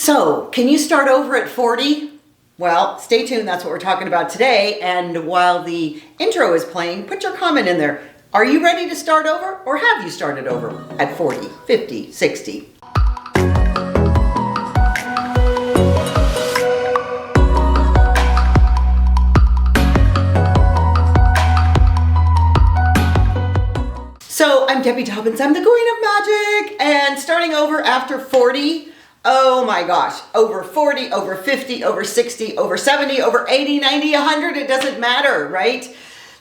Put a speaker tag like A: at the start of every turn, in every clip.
A: So, can you start over at 40? Well, stay tuned, that's what we're talking about today. And while the intro is playing, put your comment in there. Are you ready to start over, or have you started over at 40, 50, 60? So, I'm Debbie Dobbins, I'm the Queen of Magic, and starting over after 40, oh my gosh, over 40, over 50, over 60, over 70, over 80, 90, 100, it doesn't matter, right?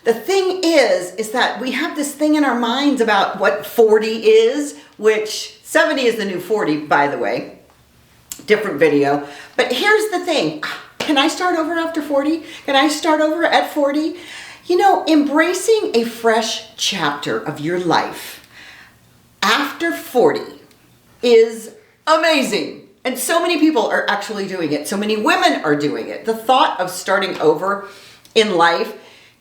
A: The thing is that we have this thing in our minds about what 40 is, which 70 is the new 40, by the way. Different video. But here's the thing. Can I start over after 40? Can I start over at 40? You know, embracing a fresh chapter of your life after 40 is amazing. And so many people are actually doing it. So many women are doing it. The thought of starting over in life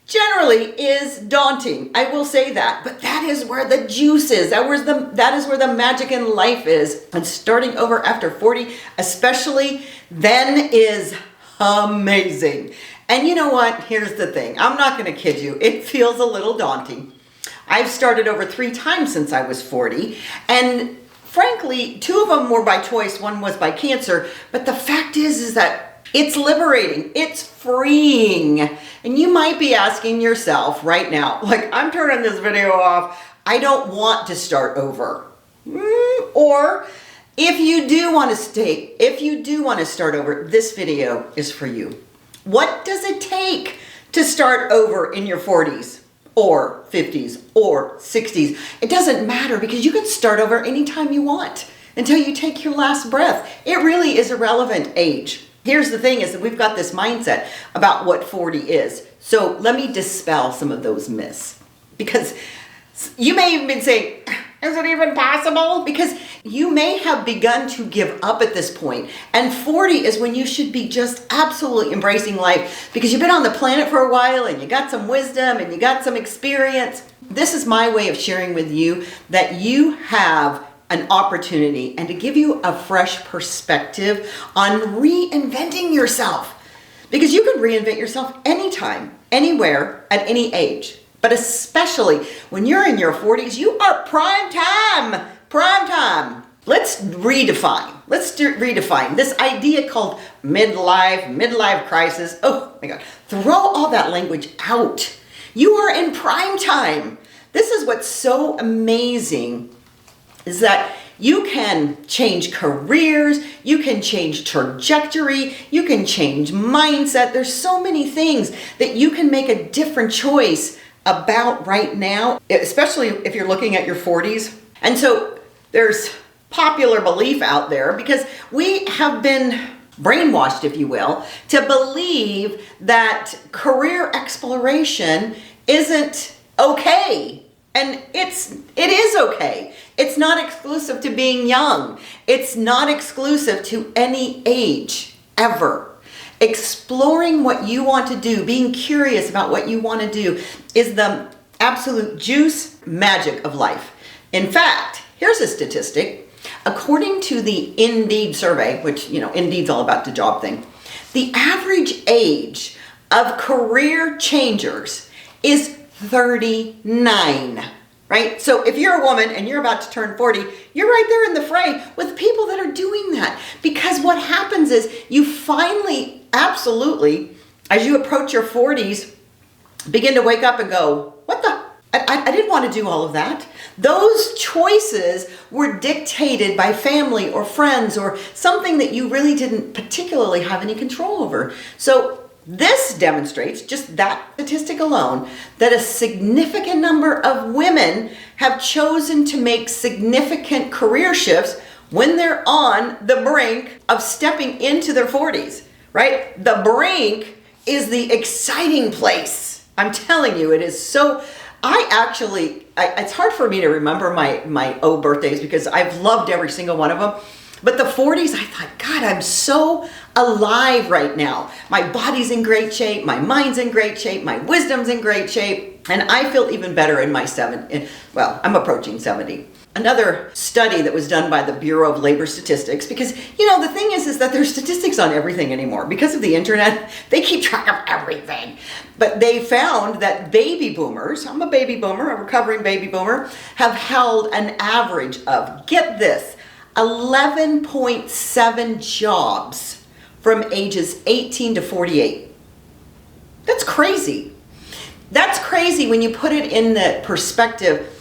A: generally is daunting. I will say that. But that is where the juice is. That is where the magic in life is. And starting over after 40, especially then, is amazing. And you know what? Here's the thing. I'm not going to kid you. It feels a little daunting. I've started over 3 times since I was 40. And frankly, 2 of them were by choice. 1 was by cancer. But the fact is that it's liberating. It's freeing. And you might be asking yourself right now, like, I'm turning this video off. I don't want to start over. Or if you do want to start over, this video is for you. What does it take to start over in your 40s or 50s or 60s? It doesn't matter, because you can start over anytime you want until you take your last breath. It really is irrelevant age. Here's the thing, is that we've got this mindset about what 40 is. So let me dispel some of those myths, because you may even be saying, is it even possible? Because you may have begun to give up at this point. And 40 is when you should be just absolutely embracing life, because you've been on the planet for a while and you got some wisdom and you got some experience. This is my way of sharing with you that you have an opportunity and to give you a fresh perspective on reinventing yourself. Because you can reinvent yourself anytime, anywhere, at any age. But especially when you're in your 40s, you are prime time. Prime time. Let's redefine this idea called midlife crisis. Oh my God, throw all that language out. You are in prime time. This is what's so amazing, is that you can change careers, you can change trajectory, you can change mindset. There's so many things that you can make a different choice about right now, especially if you're looking at your 40s. And so there's popular belief out there, because we have been brainwashed, if you will, to believe that career exploration isn't okay. And it is okay. It's not exclusive to being young. It's not exclusive to any age, ever. Exploring what you want to do, being curious about what you want to do, is the absolute juice magic of life. In fact, here's a statistic. According to the Indeed survey, which, you know, Indeed's all about the job thing, the average age of career changers is 39. Right? So if you're a woman and you're about to turn 40, you're right there in the fray with people that are doing that. Because what happens is you finally, absolutely, as you approach your 40s, begin to wake up and go, what the? I didn't want to do all of that. Those choices were dictated by family or friends or something that you really didn't particularly have any control over. So this demonstrates, just that statistic alone, that a significant number of women have chosen to make significant career shifts when they're on the brink of stepping into their 40s, right? The brink is the exciting place. I'm telling you, it is so... it's hard for me to remember my birthdays, because I've loved every single one of them. But the 40s, I thought, God, I'm so alive right now. My body's in great shape. My mind's in great shape. My wisdom's in great shape. And I feel even better in my 70s. Well, I'm approaching 70. another study that was done by the Bureau of Labor Statistics, because, the thing is that there's statistics on everything anymore. Because of the internet, they keep track of everything. But they found that baby boomers, I'm a baby boomer, a recovering baby boomer, have held an average of, get this, 11.7 jobs from ages 18 to 48. That's crazy. That's crazy when you put it in the perspective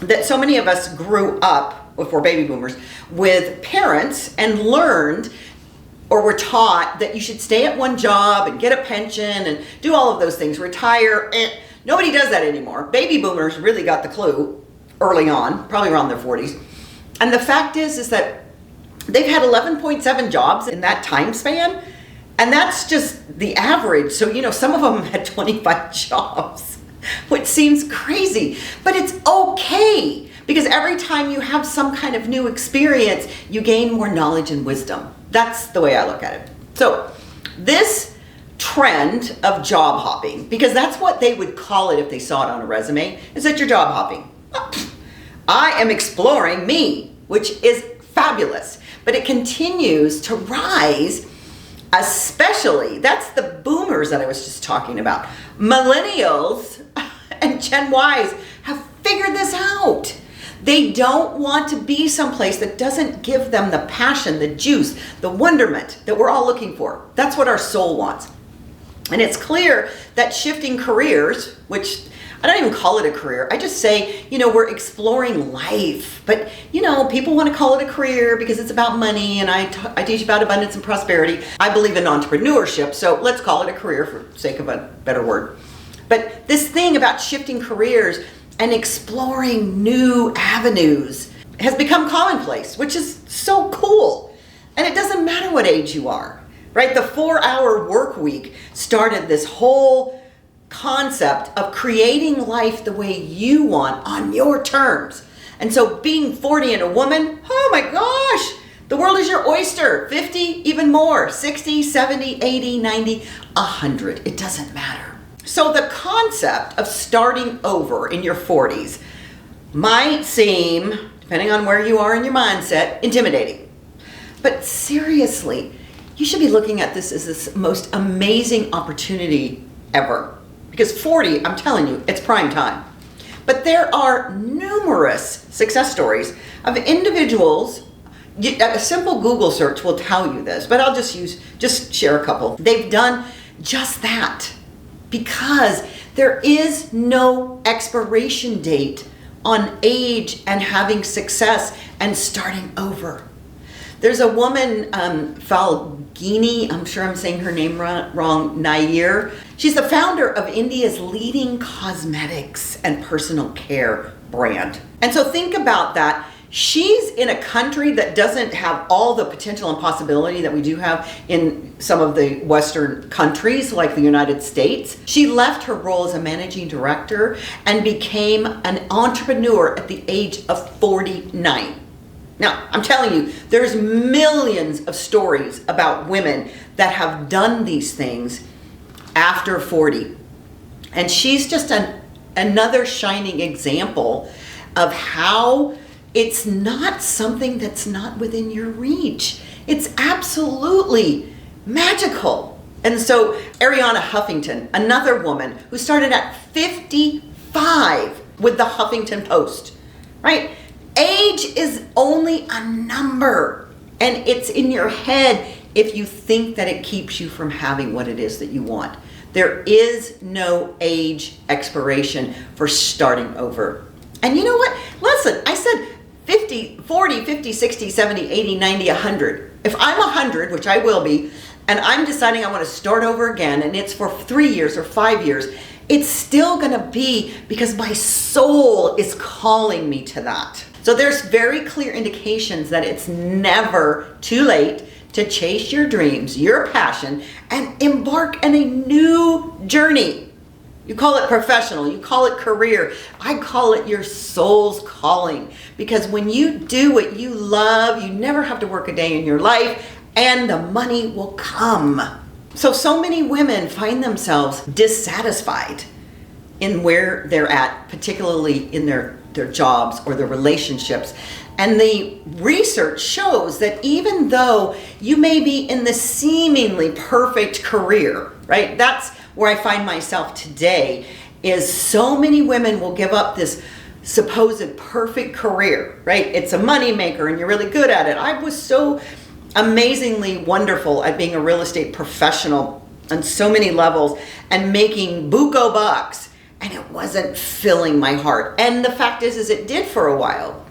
A: that so many of us grew up, if we're baby boomers, with parents and learned or were taught that you should stay at one job and get a pension and do all of those things, retire. And nobody does that anymore. Baby boomers really got the clue early on, probably around their 40s. And the fact is that they've had 11.7 jobs in that time span. And that's just the average. So, some of them had 25 jobs, which seems crazy, but it's okay, because every time you have some kind of new experience, you gain more knowledge and wisdom. That's the way I look at it. So this trend of job hopping, because that's what they would call it if they saw it on a resume, is that you're job hopping. I am exploring me, which is fabulous, but it continues to rise. Especially, that's the boomers that I was just talking about. Millennials and Gen Ys have figured this out. They don't want to be someplace that doesn't give them the passion, the juice, the wonderment that we're all looking for. That's what our soul wants. And it's clear that shifting careers, which I don't even call it a career. I just say, we're exploring life. But, people want to call it a career because it's about money, and I teach about abundance and prosperity. I believe in entrepreneurship, so let's call it a career for sake of a better word. But this thing about shifting careers and exploring new avenues has become commonplace, which is so cool. And it doesn't matter what age you are, right? The 4-hour work week started this whole concept of creating life the way you want on your terms. And so being 40 and a woman, oh my gosh, the world is your oyster. 50, even more, 60, 70, 80, 90, 100. It doesn't matter. So the concept of starting over in your 40s might seem, depending on where you are in your mindset, intimidating. But seriously, you should be looking at this as this most amazing opportunity ever. Because 40, I'm telling you, it's prime time. But there are numerous success stories of individuals. A simple Google search will tell you this, but I'll just share a couple. They've done just that because there is no expiration date on age and having success and starting over. There's a woman, Falguni, I'm sure I'm saying her name wrong, Nair. She's the founder of India's leading cosmetics and personal care brand. And so think about that. She's in a country that doesn't have all the potential and possibility that we do have in some of the Western countries like the United States. She left her role as a managing director and became an entrepreneur at the age of 49. Now, I'm telling you, there's millions of stories about women that have done these things after 40. And she's just another shining example of how it's not something that's not within your reach. It's absolutely magical. And so Arianna Huffington, another woman who started at 55 with the Huffington Post, right? Age is only a number, and it's in your head if you think that it keeps you from having what it is that you want. There is no age expiration for starting over. And you know what? Listen, I said 50, 40, 50, 60, 70, 80, 90, 100. If I'm 100, which I will be, and I'm deciding I want to start over again, and it's for 3 years or 5 years, it's still going to be because my soul is calling me to that. So there's very clear indications that it's never too late to chase your dreams, your passion, and embark on a new journey. You call it professional, you call it career. I call it your soul's calling. Because when you do what you love, you never have to work a day in your life, and the money will come. So many women find themselves dissatisfied in where they're at, particularly in their their jobs or their relationships. And the research shows that even though you may be in the seemingly perfect career, right? That's where I find myself today, is so many women will give up this supposed perfect career, right? It's a moneymaker and you're really good at it. I was so amazingly wonderful at being a real estate professional on so many levels and making buco bucks, and it wasn't filling my heart. And the fact is it did for a while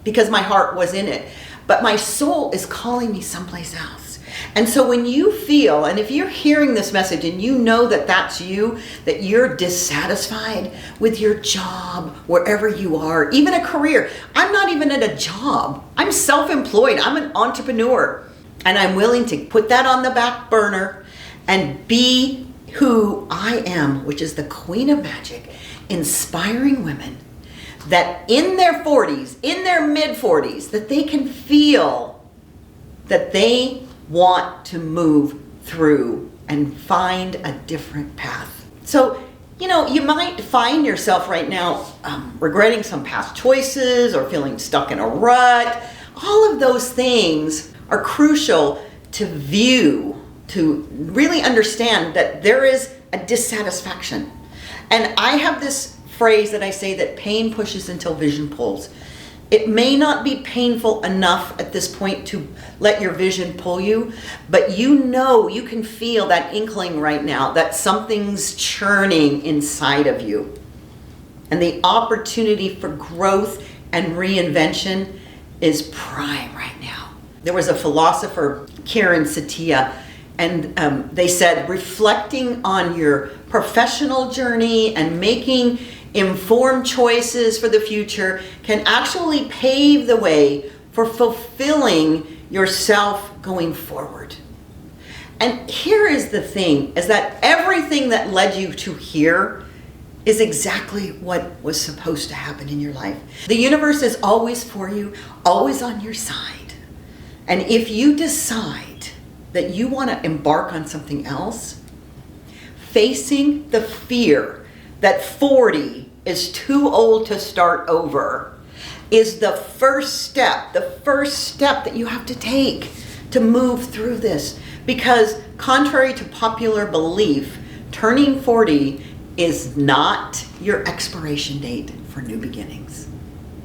A: because my heart was in it, but my soul is calling me someplace else. And so when you feel, and if you're hearing this message and you know that that's you, that you're dissatisfied with your job, wherever you are, even a career. I'm not even at a job. I'm self-employed. I'm an entrepreneur. And I'm willing to put that on the back burner and be who I am, which is the Queen of Magic, inspiring women that in their 40s, in their mid 40s, that they can feel that they want to move through and find a different path. So, you might find yourself right now regretting some past choices or feeling stuck in a rut. All of those things are crucial to view, to really understand that there is a dissatisfaction. And I have this phrase that I say that pain pushes until vision pulls. It may not be painful enough at this point to let your vision pull you, but you can feel that inkling right now that something's churning inside of you. And the opportunity for growth and reinvention is prime right now. There was a philosopher, Karen Satia, and they said, reflecting on your professional journey and making informed choices for the future can actually pave the way for fulfilling yourself going forward. And here is the thing, is that everything that led you to here is exactly what was supposed to happen in your life. The universe is always for you, always on your side. And if you decide that you want to embark on something else, facing the fear that 40 is too old to start over is the first step that you have to take to move through this. Because contrary to popular belief, turning 40 is not your expiration date for new beginnings.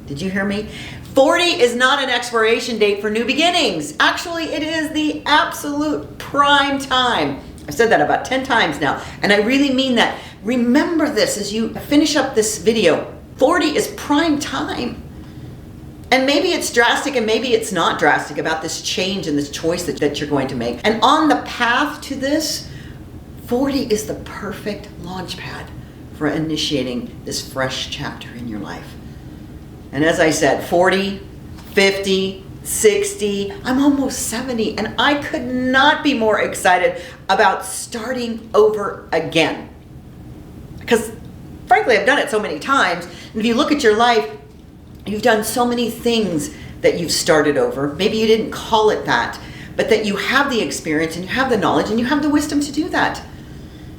A: Did you hear me? 40 is not an expiration date for new beginnings. Actually, it is the absolute prime time. I've said that about 10 times now, and I really mean that. Remember this as you finish up this video. 40 is prime time. And maybe it's drastic and maybe it's not drastic about this change and this choice that you're going to make. And on the path to this, 40 is the perfect launch pad for initiating this fresh chapter in your life. And as I said, 40, 50, 60, I'm almost 70, and I could not be more excited about starting over again. Because frankly, I've done it so many times. And if you look at your life, you've done so many things that you've started over. Maybe you didn't call it that, but that you have the experience and you have the knowledge and you have the wisdom to do that.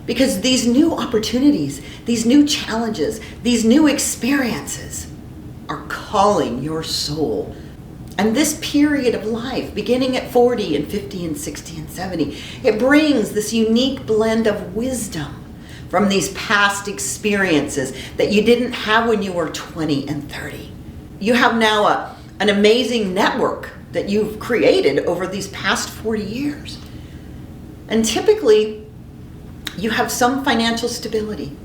A: Because these new opportunities, these new challenges, these new experiences are calling your soul. And this period of life, beginning at 40 and 50 and 60 and 70, it brings this unique blend of wisdom from these past experiences that you didn't have when you were 20 and 30. You have now an amazing network that you've created over these past 40 years. And typically, you have some financial stability.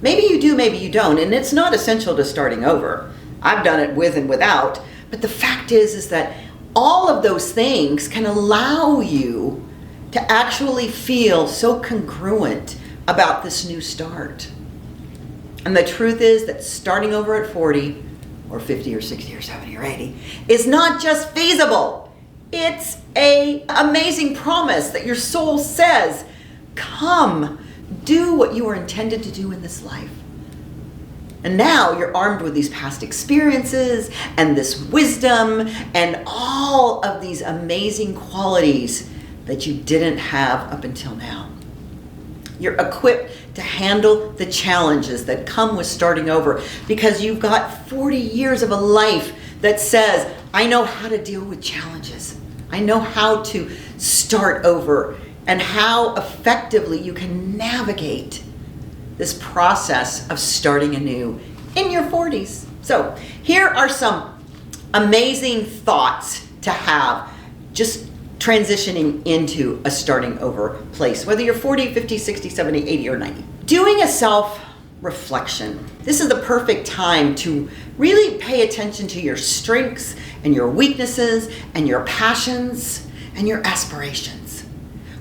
A: Maybe you do, maybe you don't, and it's not essential to starting over. I've done it with and without, but the fact is that all of those things can allow you to actually feel so congruent about this new start. And the truth is that starting over at 40 or 50 or 60 or 70 or 80 is not just feasible. It's an amazing promise that your soul says, come, do what you are intended to do in this life. And now you're armed with these past experiences and this wisdom and all of these amazing qualities that you didn't have up until now. You're equipped to handle the challenges that come with starting over because you've got 40 years of a life that says, I know how to deal with challenges. I know how to start over and how effectively you can navigate this process of starting anew in your 40s. So here are some amazing thoughts to have just transitioning into a starting over place, whether you're 40, 50, 60, 70, 80, or 90. Doing a self-reflection. This is the perfect time to really pay attention to your strengths and your weaknesses and your passions and your aspirations.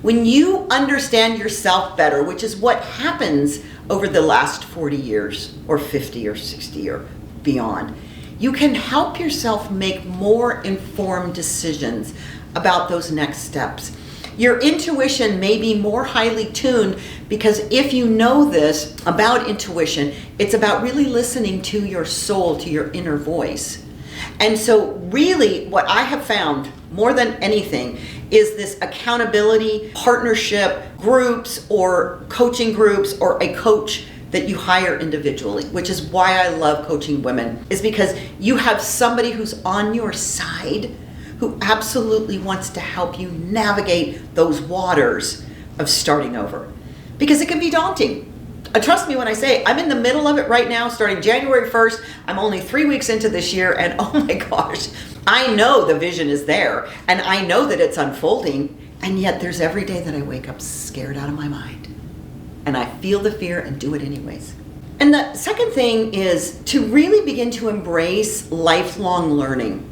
A: When you understand yourself better, which is what happens over the last 40 years or 50 or 60 or beyond, you can help yourself make more informed decisions about those next steps. Your intuition may be more highly tuned because if you know this about intuition, it's about really listening to your soul, to your inner voice. And so really what I have found more than anything is this accountability, partnership, groups or coaching groups or a coach that you hire individually, which is why I love coaching women, is because you have somebody who's on your side who absolutely wants to help you navigate those waters of starting over. Because it can be daunting. Trust me when I say I'm in the middle of it right now, starting January 1st. I'm only 3 weeks into this year, and oh my gosh, I know the vision is there, and I know that it's unfolding, and yet there's every day that I wake up scared out of my mind. And I feel the fear and do it anyways. And the second thing is to really begin to embrace lifelong learning.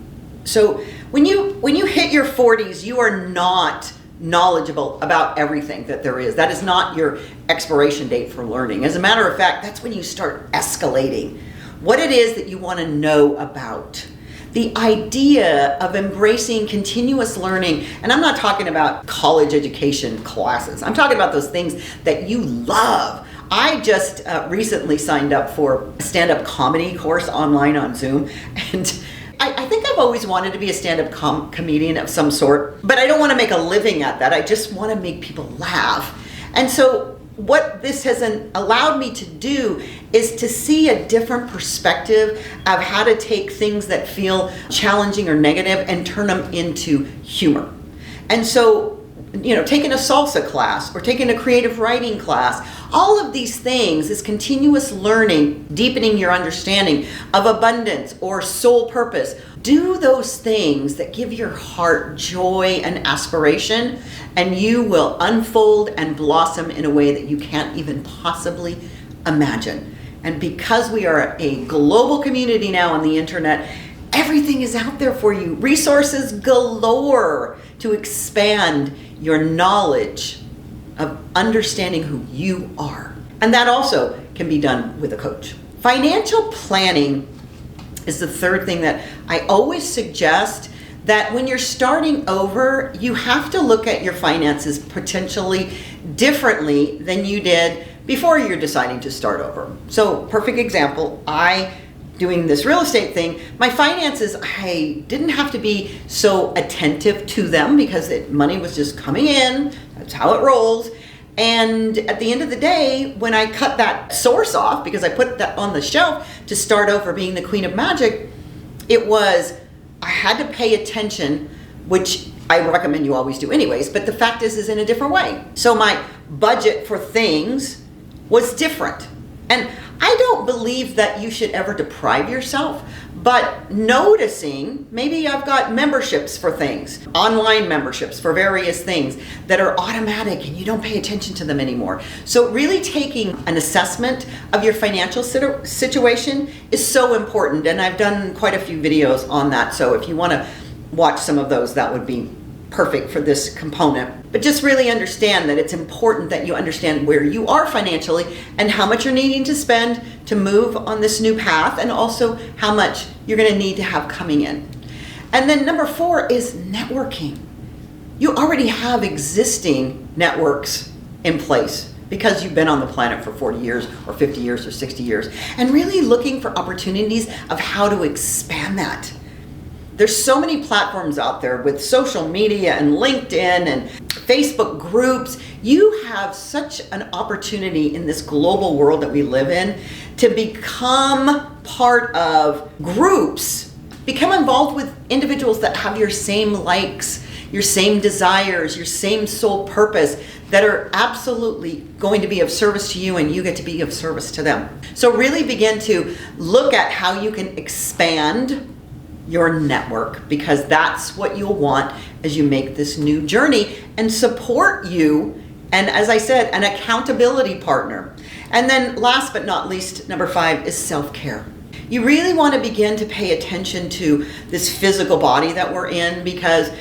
A: So when you hit your 40s, you are not knowledgeable about everything that there is. That is not your expiration date for learning. As a matter of fact, that's when you start escalating what it is that you want to know about. The idea of embracing continuous learning, and I'm not talking about college education classes. I'm talking about those things that you love. I just recently signed up for a stand-up comedy course online on Zoom, and I think I've always wanted to be a stand-up comedian of some sort, but I don't want to make a living at that. I just want to make people laugh. And so what this has allowed me to do is to see a different perspective of how to take things that feel challenging or negative and turn them into humor. And so, taking a salsa class or taking a creative writing class, all of these things is continuous learning, deepening your understanding of abundance or soul purpose. Do those things that give your heart joy and aspiration, and you will unfold and blossom in a way that you can't even possibly imagine. And because we are a global community now on the internet, everything is out there for you. Resources galore to expand your knowledge of understanding who you are. And that also can be done with a coach. Financial planning is the third thing that I always suggest, that when you're starting over, you have to look at your finances potentially differently than you did before you're deciding to start over. So, perfect example, doing this real estate thing, my finances, I didn't have to be so attentive to them because money was just coming in. That's how it rolls. And at the end of the day, when I cut that source off, because I put that on the shelf to start over being the Queen of Magic, I had to pay attention, which I recommend you always do anyways, but the fact is in a different way. So my budget for things was different. And I don't believe that you should ever deprive yourself, but noticing, maybe I've got memberships for things, online memberships for various things that are automatic and you don't pay attention to them anymore. So really taking an assessment of your financial situation is so important, and I've done quite a few videos on that. So if you want to watch some of those, that would be perfect for this component. But just really understand that it's important that you understand where you are financially and how much you're needing to spend to move on this new path, and also how much you're going to need to have coming in. And then number 4 is networking. You already have existing networks in place because you've been on the planet for 40 years or 50 years or 60 years, and really looking for opportunities of how to expand that. There's so many platforms out there with social media and LinkedIn and Facebook groups. You have such an opportunity in this global world that we live in to become part of groups, become involved with individuals that have your same likes, your same desires, your same soul purpose, that are absolutely going to be of service to you, and you get to be of service to them. So really begin to look at how you can expand your network, because that's what you'll want as you make this new journey, and support you, and as I said, an accountability partner. And then last but not least, number 5 is self-care. You really want to begin to pay attention to this physical body that we're in, because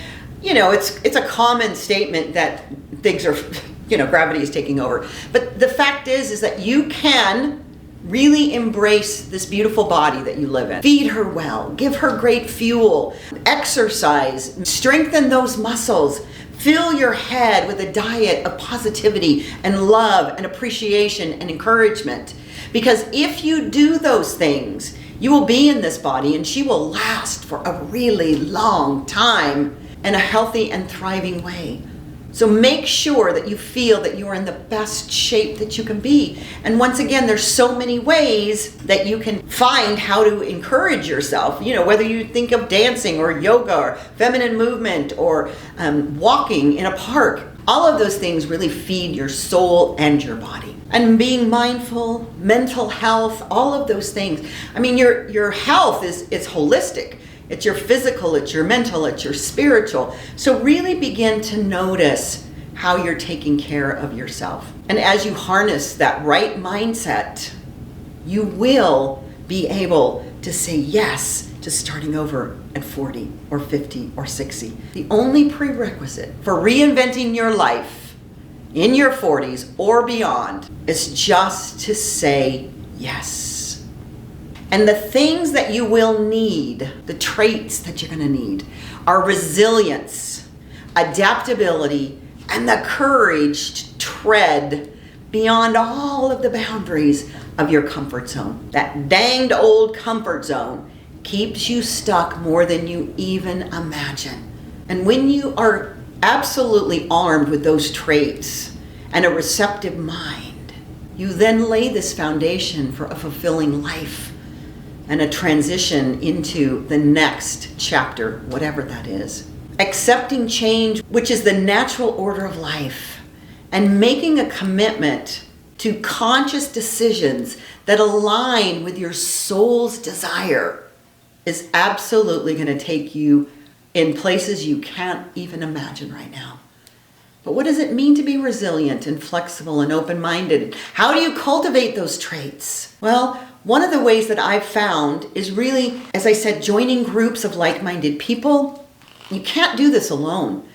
A: it's a common statement that things are, gravity is taking over. But the fact is that you can really embrace this beautiful body that you live in. Feed her well, give her great fuel, exercise, strengthen those muscles, fill your head with a diet of positivity and love and appreciation and encouragement. Because if you do those things, you will be in this body, and she will last for a really long time in a healthy and thriving way. So make sure that you feel that you are in the best shape that you can be. And once again, there's so many ways that you can find how to encourage yourself, whether you think of dancing or yoga or feminine movement or walking in a park. All of those things really feed your soul and your body. And being mindful, mental health, all of those things. I mean, your health is holistic. It's your physical, it's your mental, it's your spiritual. So really begin to notice how you're taking care of yourself. And as you harness that right mindset, you will be able to say yes to starting over at 40 or 50 or 60. The only prerequisite for reinventing your life in your 40s or beyond is just to say yes. And the things that you will need, the traits that you're going to need, are resilience, adaptability, and the courage to tread beyond all of the boundaries of your comfort zone. That danged old comfort zone keeps you stuck more than you even imagine. And when you are absolutely armed with those traits and a receptive mind, you then lay this foundation for a fulfilling life and a transition into the next chapter, whatever that is. Accepting change, which is the natural order of life, and making a commitment to conscious decisions that align with your soul's desire is absolutely going to take you in places you can't even imagine right now. But what does it mean to be resilient and flexible and open-minded? How do you cultivate those traits? Well, one of the ways that I've found is really, as I said, joining groups of like-minded people. You can't do this alone.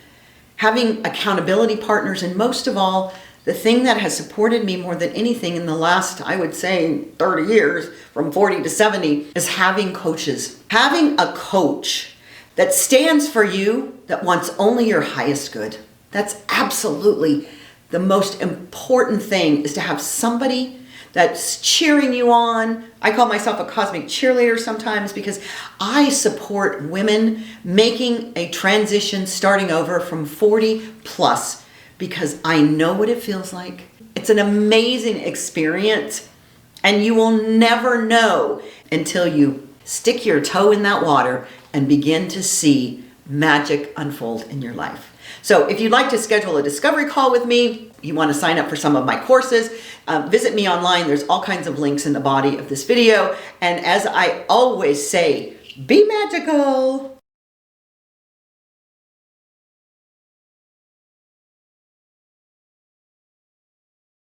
A: Having accountability partners, and most of all, the thing that has supported me more than anything in the last, I would say, 30 years, from 40 to 70, is having coaches. Having a coach that stands for you, that wants only your highest good. That's absolutely the most important thing, is to have somebody that's cheering you on. I call myself a cosmic cheerleader sometimes, because I support women making a transition, starting over from 40 plus, because I know what it feels like. It's an amazing experience, and you will never know until you stick your toe in that water and begin to see magic unfold in your life. So if you'd like to schedule a discovery call with me, you want to sign up for some of my courses, visit me online. There's all kinds of links in the body of this video. And as I always say, be magical.